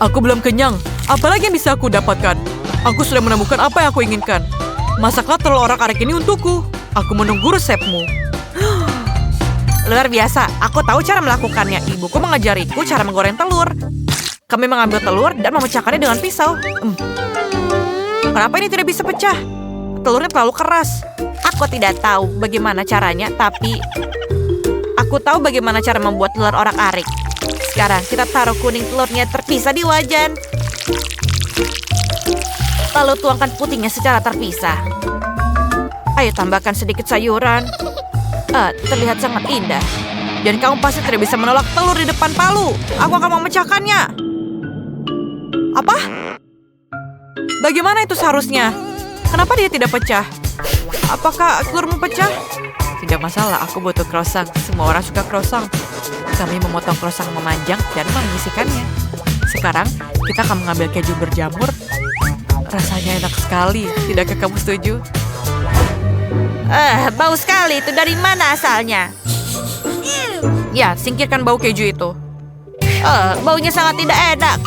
Aku belum kenyang. Apalagi yang bisa aku dapatkan? Aku sudah menemukan apa yang aku inginkan. Masaklah telur orak-arik ini untukku. Aku menunggu resepmu. Luar biasa, aku tahu cara melakukannya. Ibuku mengajariku cara menggoreng telur. Kami mengambil telur dan memecahkannya dengan pisau. Kenapa ini tidak bisa pecah? Telurnya terlalu keras. Aku tidak tahu bagaimana caranya, tapi aku tahu bagaimana cara membuat telur orak-arik. Sekarang kita taruh kuning telurnya terpisah di wajan. Lalu tuangkan putihnya secara terpisah. Ayo tambahkan sedikit sayuran. Terlihat sangat indah. Dan kamu pasti tidak bisa menolak telur di depan palu. Aku akan memecahkannya. Apa? Bagaimana itu seharusnya? Kenapa dia tidak pecah? Apakah telurmu pecah? Tidak masalah, aku butuh croissant. Semua orang suka croissant. Kami memotong croissant memanjang dan mengisikannya. Sekarang kita akan mengambil keju berjamur. Rasanya enak sekali. Tidakkah kamu setuju? Bau sekali. Itu dari mana asalnya? Ya, singkirkan bau keju itu. Baunya sangat tidak enak.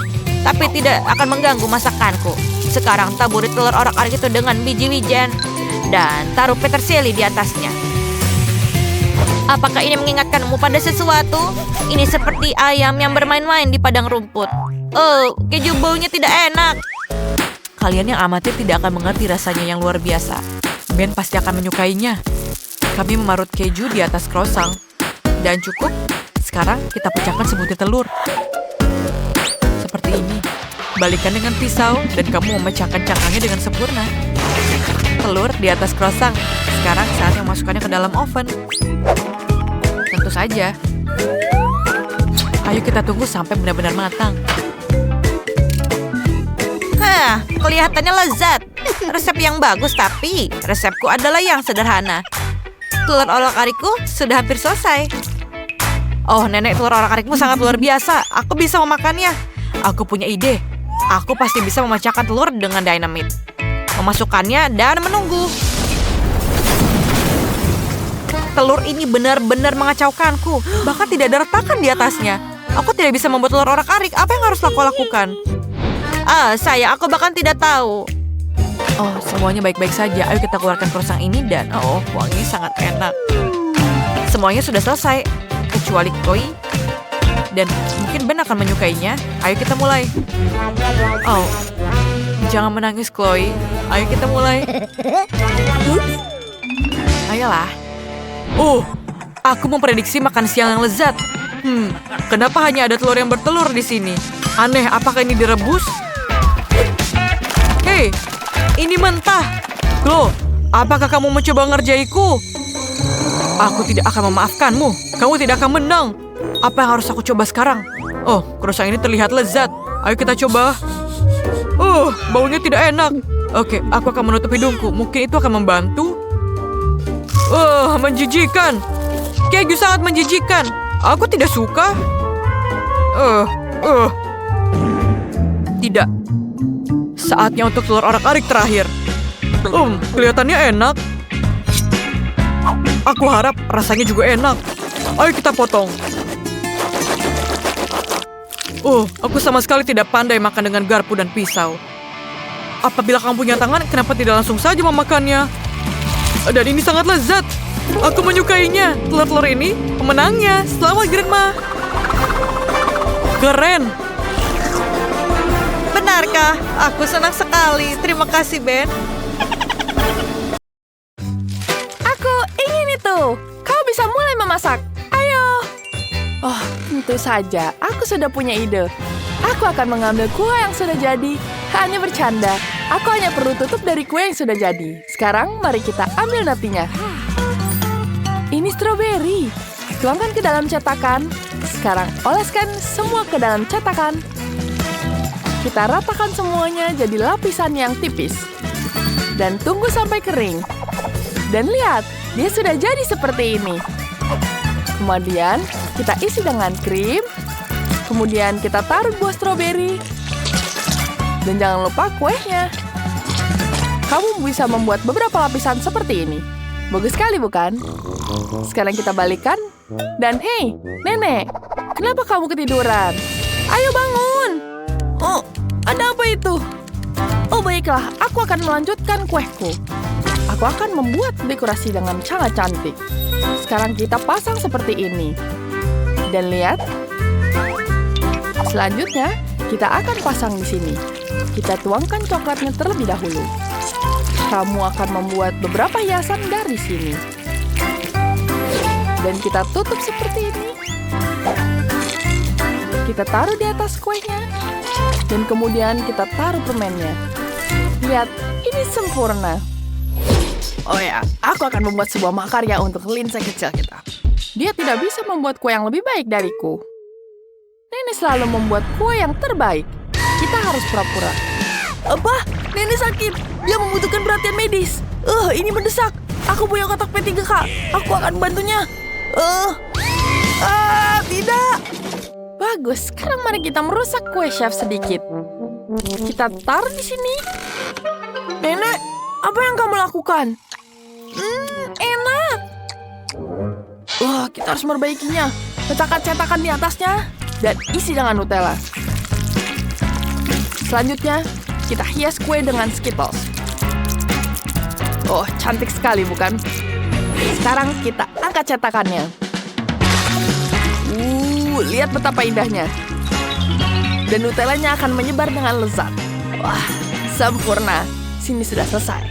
Tapi tidak akan mengganggu masakanku. Sekarang taburi telur orak-arik itu dengan biji wijen. Dan taruh peterseli di atasnya. Apakah ini mengingatkanmu pada sesuatu? Ini seperti ayam yang bermain-main di padang rumput. Keju baunya tidak enak. Kalian yang amatir tidak akan mengerti rasanya yang luar biasa. Ben pasti akan menyukainya. Kami memarut keju di atas croissant. Dan cukup. Sekarang kita pecahkan sebutir telur. Seperti ini. Balikkan dengan pisau dan kamu memecahkan cangkangnya dengan sempurna. Telur di atas croissant. Sekarang saatnya memasukkannya ke dalam oven. Tentu saja. Ayo kita tunggu sampai benar-benar matang. Kelihatannya lezat. Resep yang bagus, tapi resepku adalah yang sederhana. Telur orak-arikku sudah hampir selesai. Oh, nenek, telur orak-arikmu sangat luar biasa. Aku bisa memakannya. Aku punya ide. Aku pasti bisa memecahkan telur dengan dinamit. Memasukkannya dan menunggu. Telur ini benar-benar mengacaukanku. Bahkan tidak ada retakan di atasnya. Aku tidak bisa membuat telur orak-arik. Apa yang harus aku lakukan? Aku bahkan tidak tahu. Oh, semuanya baik-baik saja. Ayo kita keluarkan croissant ini dan wangi sangat enak. Semuanya sudah selesai, kecuali Chloe. Dan mungkin Ben akan menyukainya. Ayo kita mulai. Oh, jangan menangis Chloe. Ayo kita mulai. Ayolah. Aku memprediksi makan siang yang lezat. Kenapa hanya ada telur yang bertelur di sini? Aneh, apakah ini direbus? Hei, ini mentah. Chloe, apakah kamu mencoba ngerjaiku? Aku tidak akan memaafkanmu. Kamu tidak akan menang. Apa yang harus aku coba sekarang? Oh, croissant ini terlihat lezat. Ayo kita coba. Baunya tidak enak. Oke, aku akan menutup hidungku. Mungkin itu akan membantu. Menjijikan. Keju sangat menjijikan. Aku tidak suka. Tidak. Saatnya untuk telur orak-arik terakhir. Kelihatannya enak. Aku harap rasanya juga enak. Ayo kita potong. Aku sama sekali tidak pandai makan dengan garpu dan pisau. Apabila kamu punya tangan, kenapa tidak langsung saja memakannya? Dan ini sangat lezat. Aku menyukainya. Telur-telur ini pemenangnya. Selamat, Grandma. Keren. Benarkah? Aku senang sekali. Terima kasih, Ben. Aku ingin itu. Kau bisa mulai memasak. Ayo. Tentu saja. Aku sudah punya ide. Aku akan mengambil kue yang sudah jadi. Hanya bercanda. Aku hanya perlu tutup dari kue yang sudah jadi. Sekarang, mari kita ambil natinya. Ini stroberi. Tuangkan ke dalam cetakan. Sekarang, oleskan semua ke dalam cetakan. Kita ratakan semuanya jadi lapisan yang tipis. Dan tunggu sampai kering. Dan lihat, dia sudah jadi seperti ini. Kemudian, kita isi dengan krim. Kemudian, kita taruh buah stroberi. Dan jangan lupa kuenya. Kamu bisa membuat beberapa lapisan seperti ini. Bagus sekali, bukan? Sekarang kita balikan. Dan hei, nenek, kenapa kamu ketiduran? Ayo bangun. Baiklah, aku akan melanjutkan kueku. Aku akan membuat dekorasi dengan sangat cantik. Sekarang kita pasang seperti ini. Dan lihat. Selanjutnya, kita akan pasang di sini. Kita tuangkan coklatnya terlebih dahulu. Kamu akan membuat beberapa hiasan dari sini. Dan kita tutup seperti ini. Kita taruh di atas kuenya. Dan kemudian kita taruh permennya. Lihat, ini sempurna. Oh ya, aku akan membuat sebuah makarya untuk Lindsay kecil kita. Dia tidak bisa membuat kue yang lebih baik dariku. Nenek selalu membuat kue yang terbaik. Kita harus pura-pura. Apa? Nenek sakit. Dia membutuhkan perhatian medis. Ini mendesak. Aku punya kotak P3K. Aku akan membantunya. Tidak. Bagus. Sekarang mari kita merusak kue chef sedikit. Kita taruh di sini. Nenek, apa yang kamu lakukan? Enak. Kita harus memperbaikinya. Letakkan cetakan di atasnya dan isi dengan Nutella. Selanjutnya, kita hias kue dengan Skittles. Cantik sekali, bukan? Sekarang kita angkat cetakannya. Lihat betapa indahnya. Dan Nutellanya akan menyebar dengan lezat. Wah, sempurna. Sini sudah selesai.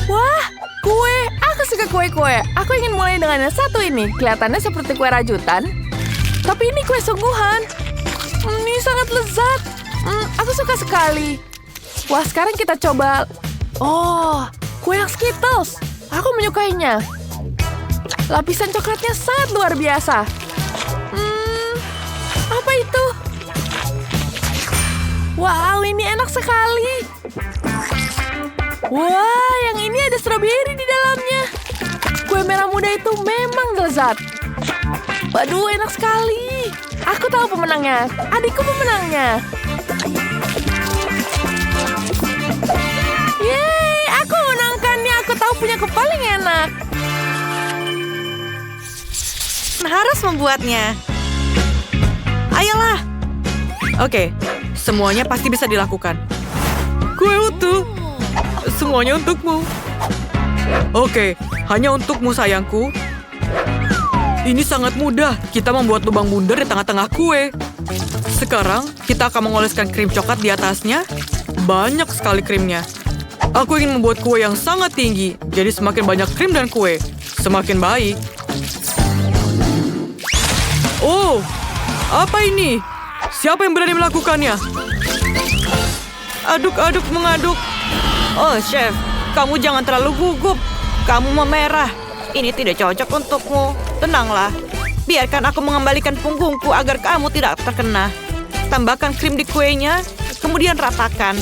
Wah, kue. Aku suka kue-kue. Aku ingin mulai dengan yang satu ini. Kelihatannya seperti kue rajutan. Tapi ini kue sungguhan. Ini sangat lezat. Aku suka sekali. Wah, sekarang kita coba. Kue yang Skittles. Aku menyukainya. Lapisan coklatnya sangat luar biasa. Apa itu? Wow, ini enak sekali. Wah, yang ini ada stroberi di dalamnya. Kue merah muda itu memang lezat. Waduh, enak sekali. Aku tahu pemenangnya. Adikku pemenangnya. Yeay, aku menangkannya. Aku tahu punya paling enak. Harus membuatnya. Ayolah. Oke, semuanya pasti bisa dilakukan. Kue utuh. Semuanya untukmu. Oke, hanya untukmu sayangku. Ini sangat mudah. Kita membuat lubang bundar di tengah-tengah kue. Sekarang, kita akan mengoleskan krim coklat di atasnya. Banyak sekali krimnya. Aku ingin membuat kue yang sangat tinggi. Jadi semakin banyak krim dan kue, semakin baik. Oh, apa ini? Siapa yang berani melakukannya? Aduk-aduk mengaduk. Chef, kamu jangan terlalu gugup. Kamu memerah. Ini tidak cocok untukmu. Tenanglah. Biarkan aku mengembalikan punggungku agar kamu tidak terkena. Tambahkan krim di kuenya, kemudian ratakan.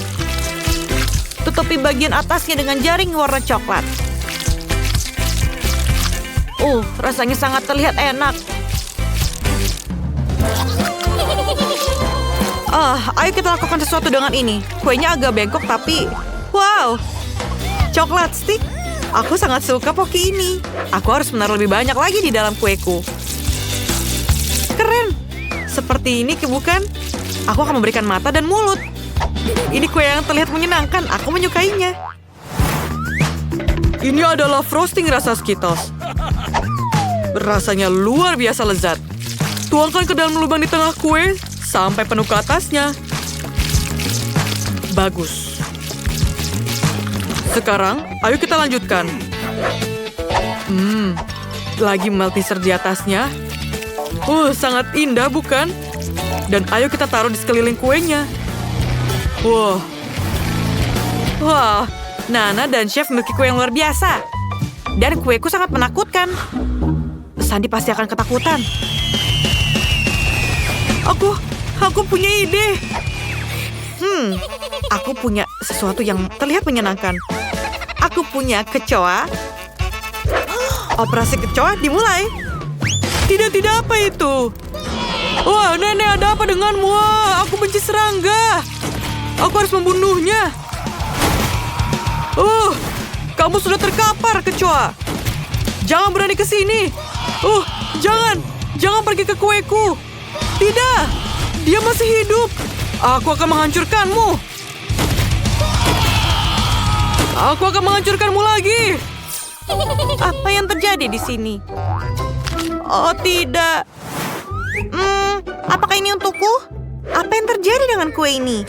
Tutupi bagian atasnya dengan jaring warna coklat. Rasanya sangat terlihat enak. Ayo kita lakukan sesuatu dengan ini. Kuenya agak bengkok tapi... Wow! Coklat stick. Aku sangat suka poki ini. Aku harus menaruh lebih banyak lagi di dalam kueku. Keren! Seperti ini, bukan? Aku akan memberikan mata dan mulut. Ini kue yang terlihat menyenangkan. Aku menyukainya. Ini adalah frosting rasa Skittles. Rasanya luar biasa lezat. Tuangkan ke dalam lubang di tengah kue sampai penuh ke atasnya. Bagus. Sekarang, ayo kita lanjutkan. Lagi Malteser di atasnya. Sangat indah, bukan? Dan ayo kita taruh di sekeliling kuenya. Wah, Nana dan Chef memiliki kue yang luar biasa. Dan kueku sangat menakutkan. Sandy pasti akan ketakutan. Aku punya ide. Aku punya sesuatu yang terlihat menyenangkan. Aku punya kecoa. Operasi kecoa dimulai. Tidak, apa itu? Wah, Nenek, ada apa denganmu? Wah, aku benci serangga. Aku harus membunuhnya. Kamu sudah terkapar, kecoa. Jangan berani ke sini. Jangan pergi ke kueku. Tidak, dia masih hidup. Aku akan menghancurkanmu. Aku akan menghancurkanmu lagi. Apa yang terjadi di sini? Oh tidak. Apakah ini untukku? Apa yang terjadi dengan kue ini?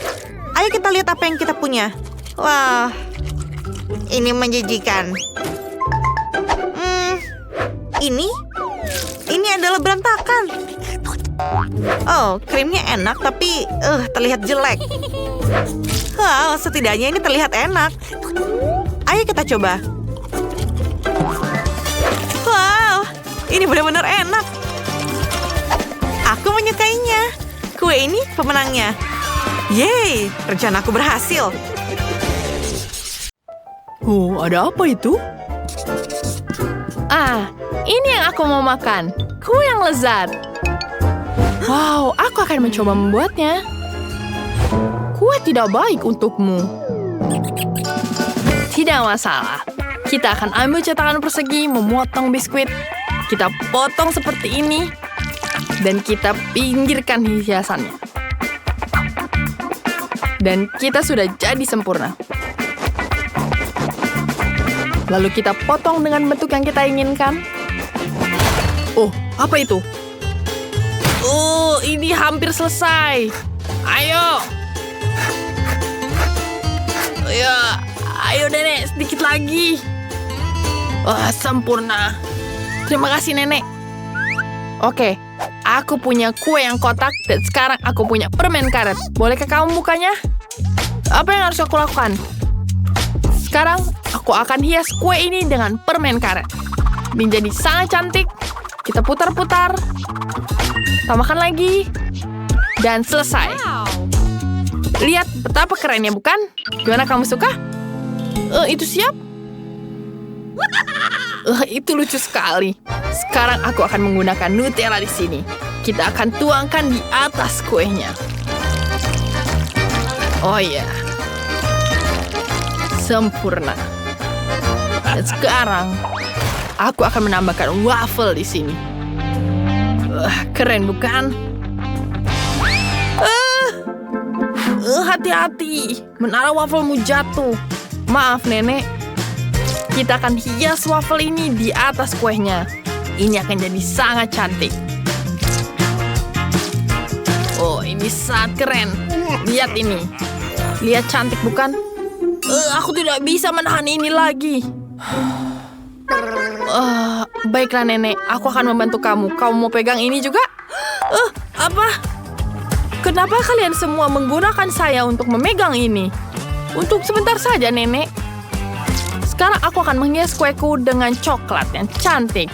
Ayo kita lihat apa yang kita punya. Wah, ini menjijikan. Ini adalah berantakan. Oh, krimnya enak tapi terlihat jelek. Wow, setidaknya ini terlihat enak. Ayo kita coba. Wow, ini benar-benar enak. Aku menyukainya. Kue ini pemenangnya. Yeay, rencanaku berhasil. Oh, ada apa itu? Ini yang aku mau makan. Kue yang lezat. Wow, aku akan mencoba membuatnya. Kue tidak baik untukmu. Tidak masalah. Kita akan ambil cetakan persegi, memotong biskuit. Kita potong seperti ini. Dan kita pinggirkan hiasannya. Dan kita sudah jadi sempurna. Lalu kita potong dengan bentuk yang kita inginkan. Oh, apa itu? Oh, ini hampir selesai. Ayo. Ya, ayo nenek, sedikit lagi. Wah, sempurna. Terima kasih nenek. Oke, aku punya kue yang kotak dan sekarang aku punya permen karet. Bolehkah kamu bukanya? Apa yang harus aku lakukan? Sekarang aku akan hias kue ini dengan permen karet. Menjadi sangat cantik. Kita putar-putar. Tambahkan lagi. Dan selesai. Lihat betapa kerennya, bukan? Gimana, kamu suka? Itu siap? Itu lucu sekali. Sekarang aku akan menggunakan Nutella di sini. Kita akan tuangkan di atas kuenya. Oh iya. Sempurna. Dan sekarang aku akan menambahkan waffle di sini. Keren, bukan? Hati-hati, menara wafelmu jatuh. Maaf, nenek. Kita akan hias waffle ini di atas kuenya. Ini akan jadi sangat cantik. Oh, ini sangat keren. Lihat ini. Lihat cantik, bukan? Aku tidak bisa menahan ini lagi. Baiklah, nenek. Aku akan membantu kamu. Kamu mau pegang ini juga? Apa? Kenapa kalian semua menggunakan saya untuk memegang ini? Untuk sebentar saja, nenek. Sekarang aku akan menghias kueku dengan coklat yang cantik.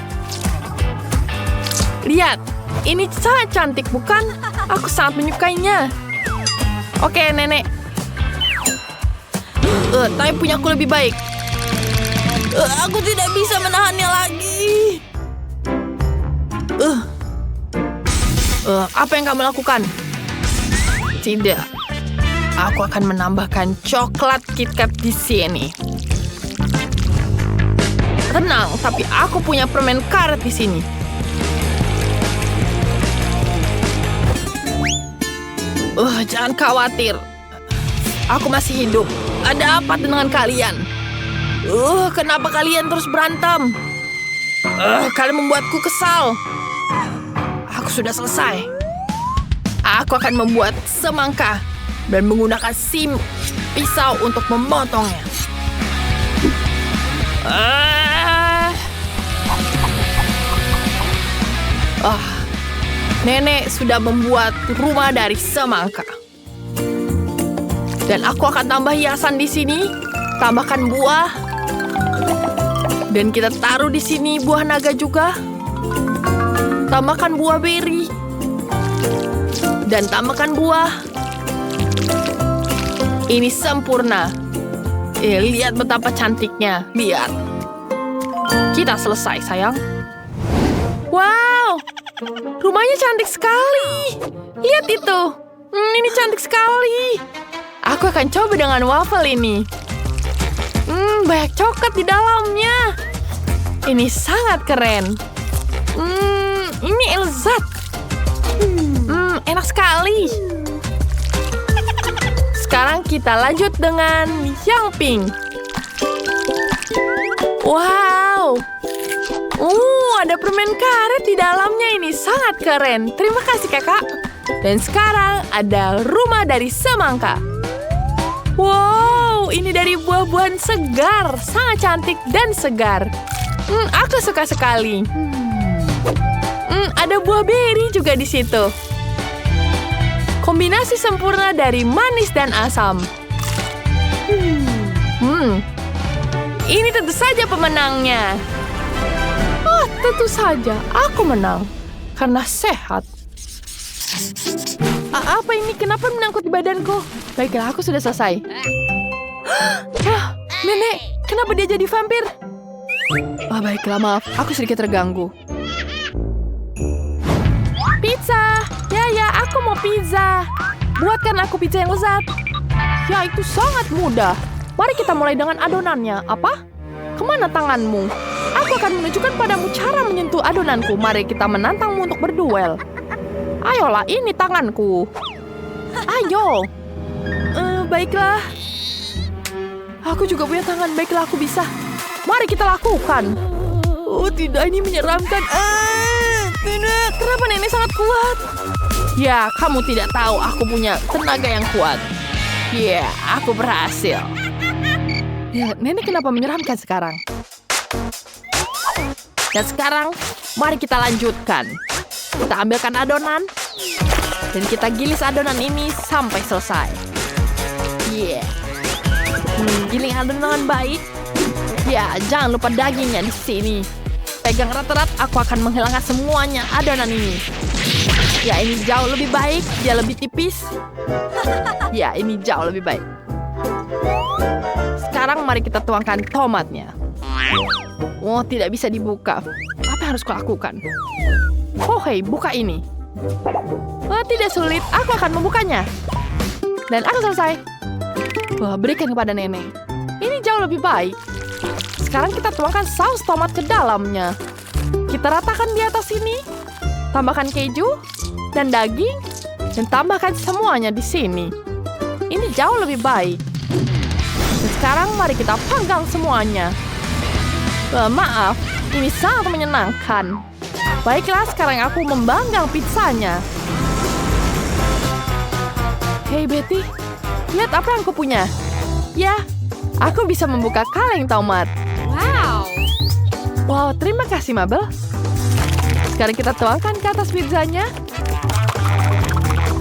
Lihat, ini sangat cantik, bukan? Aku sangat menyukainya. Oke, nenek. Tapi punya aku lebih baik. Aku tidak bisa menahannya lagi. Apa yang kamu lakukan? Tidak. Aku akan menambahkan coklat KitKat di sini. Tenang, tapi aku punya permen karet di sini. Jangan khawatir. Aku masih hidup. Ada apa dengan kalian? Kenapa kalian terus berantem? Kalian membuatku kesal. Aku sudah selesai. Aku akan membuat semangka dan menggunakan pisau untuk memotongnya. Nenek sudah membuat rumah dari semangka. Dan aku akan tambah hiasan di sini. Tambahkan buah. Dan kita taruh di sini buah naga juga. Tambahkan buah beri. Dan tambahkan buah. Ini sempurna. Lihat betapa cantiknya. Lihat. Kita selesai, sayang. Wow. Rumahnya cantik sekali. Lihat itu. Ini cantik sekali. Aku akan coba dengan waffle ini. Banyak coklat di dalamnya. Ini sangat keren. Ini lezat. Enak sekali. Sekarang kita lanjut dengan yang pink. Wow. Ada permen karet di dalamnya, ini sangat keren. Terima kasih kakak. Dan sekarang ada rumah dari semangka. Wow, ini dari buah-buahan segar. Sangat cantik dan segar. Aku suka sekali. Ada buah beri juga di situ. Kombinasi sempurna dari manis dan asam. Ini tentu saja pemenangnya. Tentu saja aku menang. Karena sehat. Apa ini? Kenapa menyangkut di badanku? Baiklah, aku sudah selesai. Nenek, kenapa dia jadi vampir? Baiklah, maaf. Aku sedikit terganggu. Pizza! Ya, aku mau pizza. Buatkan aku pizza yang lezat. Ya, itu sangat mudah. Mari kita mulai dengan adonannya. Apa? Kemana tanganmu? Aku akan menunjukkan padamu cara menyentuh adonanku. Mari kita menantangmu untuk berduel. Ayolah, ini tanganku. Ayo. Baiklah. Aku juga punya tangan. Baiklah, aku bisa. Mari kita lakukan. Tidak, ini menyeramkan. Tidak, kenapa nenek sangat kuat? Ya, kamu tidak tahu aku punya tenaga yang kuat. Ya, aku berhasil. Ya, nenek kenapa menyeramkan sekarang? Dan sekarang, mari kita lanjutkan. Kita ambilkan adonan. Dan kita gilis adonan ini sampai selesai. Giling adonan baik. Ya, jangan lupa dagingnya di sini. Pegang erat-erat, aku akan menghilangkan semuanya adonan ini. Ya, ini jauh lebih baik. Dia lebih tipis. Ya, ini jauh lebih baik. Sekarang mari kita tuangkan tomatnya. Tidak bisa dibuka. Apa yang harus kulakukan? Hei, buka ini. Tidak sulit, aku akan membukanya. Dan aku selesai. Berikan kepada nenek. Ini jauh lebih baik. Sekarang kita tuangkan saus tomat ke dalamnya. Kita ratakan di atas sini. Tambahkan keju dan daging. Dan tambahkan semuanya di sini. Ini jauh lebih baik. Dan sekarang mari kita panggang semuanya. Maaf, ini sangat menyenangkan. Baiklah, sekarang aku membanggang pizzanya. Hei Betty, lihat apa yang aku punya. Ya, aku bisa membuka kaleng tomat. Wow, terima kasih Mabel. Sekarang kita tuangkan ke atas pizzanya.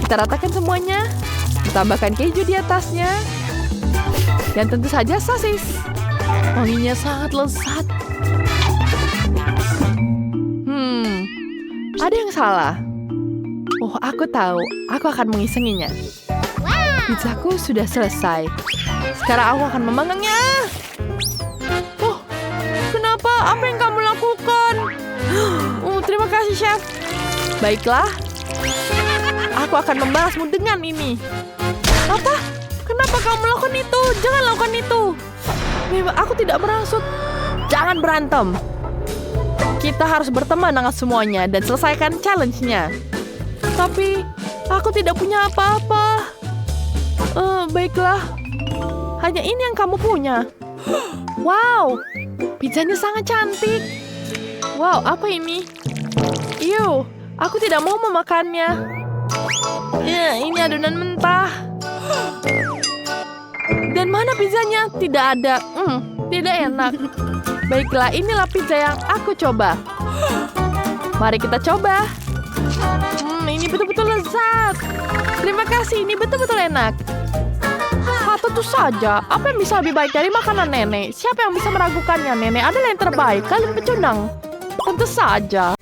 Kita ratakan semuanya. Tambahkan keju di atasnya. Dan tentu saja sosis. Wanginya sangat lezat. Ada yang salah. Aku tahu. Aku akan mengisenginya. Pizzaku sudah selesai. Sekarang aku akan memanggangnya. Kenapa? Apa yang kamu lakukan? Terima kasih, Chef. Baiklah. Aku akan membalasmu dengan ini. Apa? Kenapa kamu melakukan itu? Jangan lakukan itu. Aku tidak bermaksud. Jangan berantem. Kita harus berteman dengan semuanya dan selesaikan challenge-nya. Tapi, aku tidak punya apa-apa. Baiklah. Hanya ini yang kamu punya. Wow, pizzanya sangat cantik. Wow, apa ini? Aku tidak mau memakannya. Ya, ini adonan mentah. Dan mana pizzanya? Tidak ada. Tidak enak. Baiklah, inilah pizza yang aku coba. Mari kita coba. Ini betul-betul lezat. Terima kasih, ini betul-betul enak. Tentu saja, apa yang bisa lebih baik dari makanan nenek? Siapa yang bisa meragukannya? Nenek adalah yang terbaik. Kalian pecundang. Tentu saja.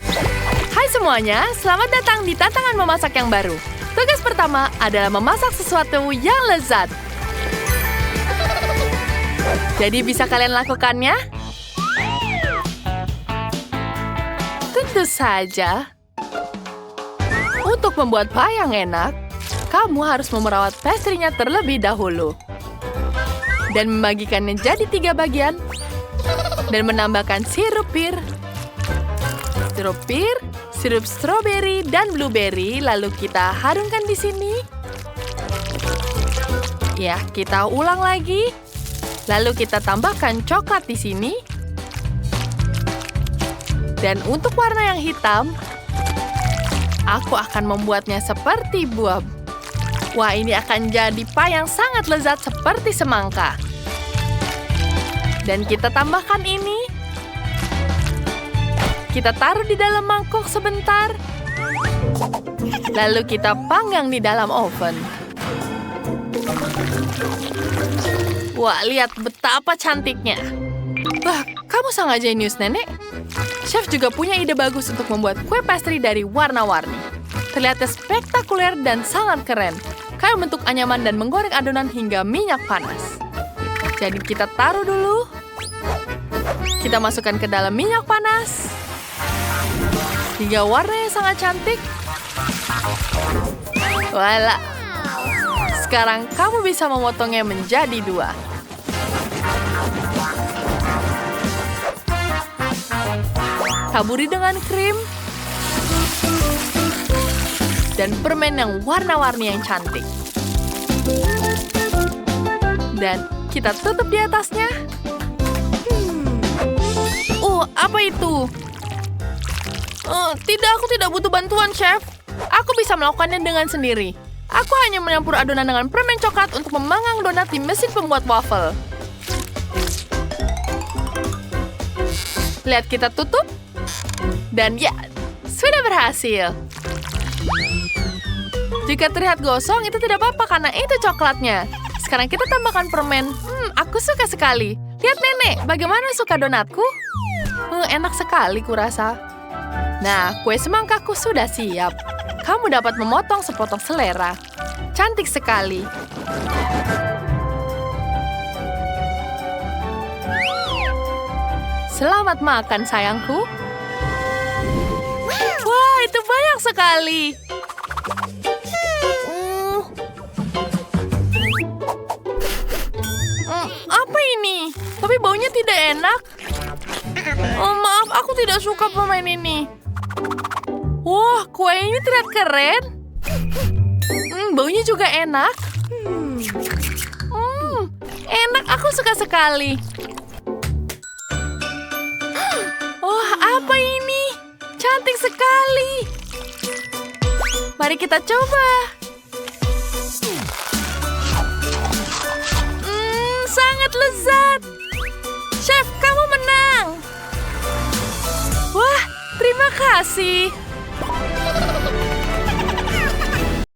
Hai semuanya, selamat datang di tantangan memasak yang baru. Tugas pertama adalah memasak sesuatu yang lezat. Jadi bisa kalian lakukannya? Tentu saja. Untuk membuat pie yang enak, kamu harus memerawat pastry-nya terlebih dahulu. Dan membagikannya jadi 3 bagian. Dan menambahkan sirup pir, sirup stroberi, dan blueberry. Lalu kita harumkan di sini. Ya, kita ulang lagi. Lalu kita tambahkan coklat di sini. Dan untuk warna yang hitam, aku akan membuatnya seperti buah. Wah, ini akan jadi pie yang sangat lezat seperti semangka. Dan kita tambahkan ini. Kita taruh di dalam mangkok sebentar. Lalu kita panggang di dalam oven. Wah, lihat betapa cantiknya. Wah, kamu sangat jenius, Nenek. Chef juga punya ide bagus untuk membuat kue pastry dari warna-warni. Terlihat spektakuler dan sangat keren. Kayak bentuk anyaman dan menggoreng adonan hingga minyak panas. Jadi kita taruh dulu. Kita masukkan ke dalam minyak panas. Hingga warnanya sangat cantik. Wala. Sekarang kamu bisa memotongnya menjadi 2. Taburi dengan krim. Dan permen yang warna-warni yang cantik. Dan kita tutup di atasnya. Apa itu? Tidak, aku tidak butuh bantuan, Chef. Aku bisa melakukannya dengan sendiri. Aku hanya menyampur adonan dengan permen coklat untuk memanggang donat di mesin pembuat waffle. Lihat, kita tutup. Dan ya, sudah berhasil. Jika terlihat gosong, itu tidak apa-apa karena itu coklatnya. Sekarang kita tambahkan permen. Aku suka sekali. Lihat, Nenek, bagaimana suka donatku? Enak sekali kurasa. Nah, kue semangkaku sudah siap. Kamu dapat memotong sepotong selera. Cantik sekali. Selamat makan, sayangku. Wah, itu banyak sekali. Apa ini? Tapi baunya tidak enak. Maaf, aku tidak suka permen ini. Wah, kue ini terlihat keren. Baunya juga enak. Enak, aku suka sekali. Wah, apa ini? Cantik sekali. Mari kita coba. Sangat lezat. Chef, kamu menang. Wah, terima kasih.